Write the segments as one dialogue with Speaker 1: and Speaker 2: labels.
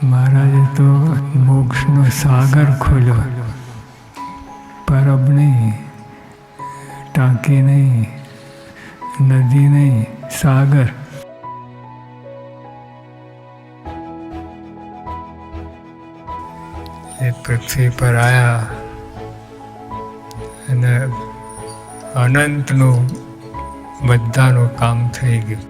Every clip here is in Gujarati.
Speaker 1: મહારાજે તો મોક્ષનો સાગર ખોલ્યો, પરબ નહીં, ટાંકી નહીં, નદી નહીં, સાગર. એ પૃથ્વી પર આવ્યા અને અનંતનું બધાનું કામ થઈ ગયું.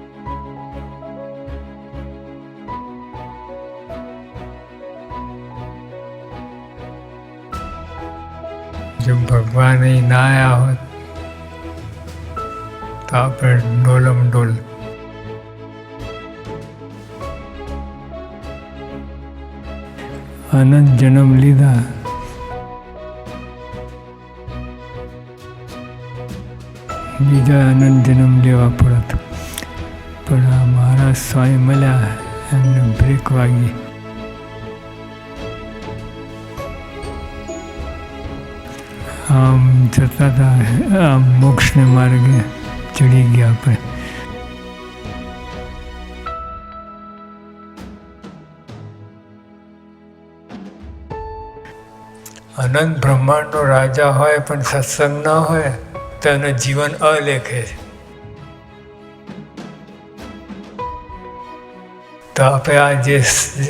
Speaker 1: જો ભગવાન અહીં ના આવ્યા હોત તો આપણે ડોલમ ડોલ. અનંત જન્મ લીધા, બીજા અનંત જન્મ લેવા પડત, પણ આ મહારાજ સ્વામી મળ્યા, એમને બ્રેક વાગી. આમ જતા હતા, આમ મોક્ષને માર્ગે ચડી ગયા આપણે. અનંત બ્રહ્માંડનો રાજા હોય પણ સત્સંગ ન હોય તો એનું જીવન અલેખે છે. તો આપણે આ જે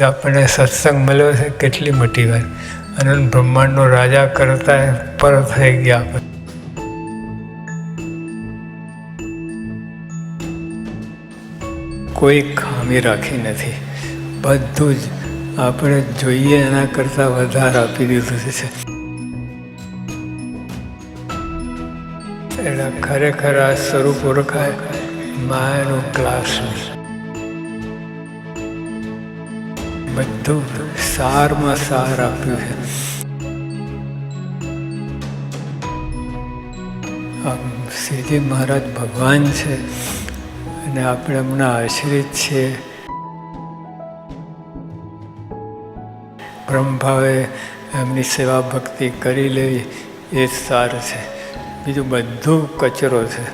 Speaker 1: આપણને સત્સંગ મળ્યો છે કેટલી મોટી વાત. અનંત બ્રહ્માંડનો રાજા કરતા પર થઈ ગયા આપણે. કોઈ ખામી રાખી નથી, બધું જ આપણે જોઈએ એના કરતાં વધારે આપી દીધું છે. એટલે ખરેખર આ સ્વરૂપ ઓળખાય માયાનું ક્લાસ. બધું સારમાં સાર આપ્યું છે. શ્રીજી મહારાજ ભગવાન છે અને આપણે એમના આશ્રિત છીએ. બ્રહ્મભાવે એમની સેવા ભક્તિ કરી લેવી એ જ સાર છે. બીજું બધું કચરો છે.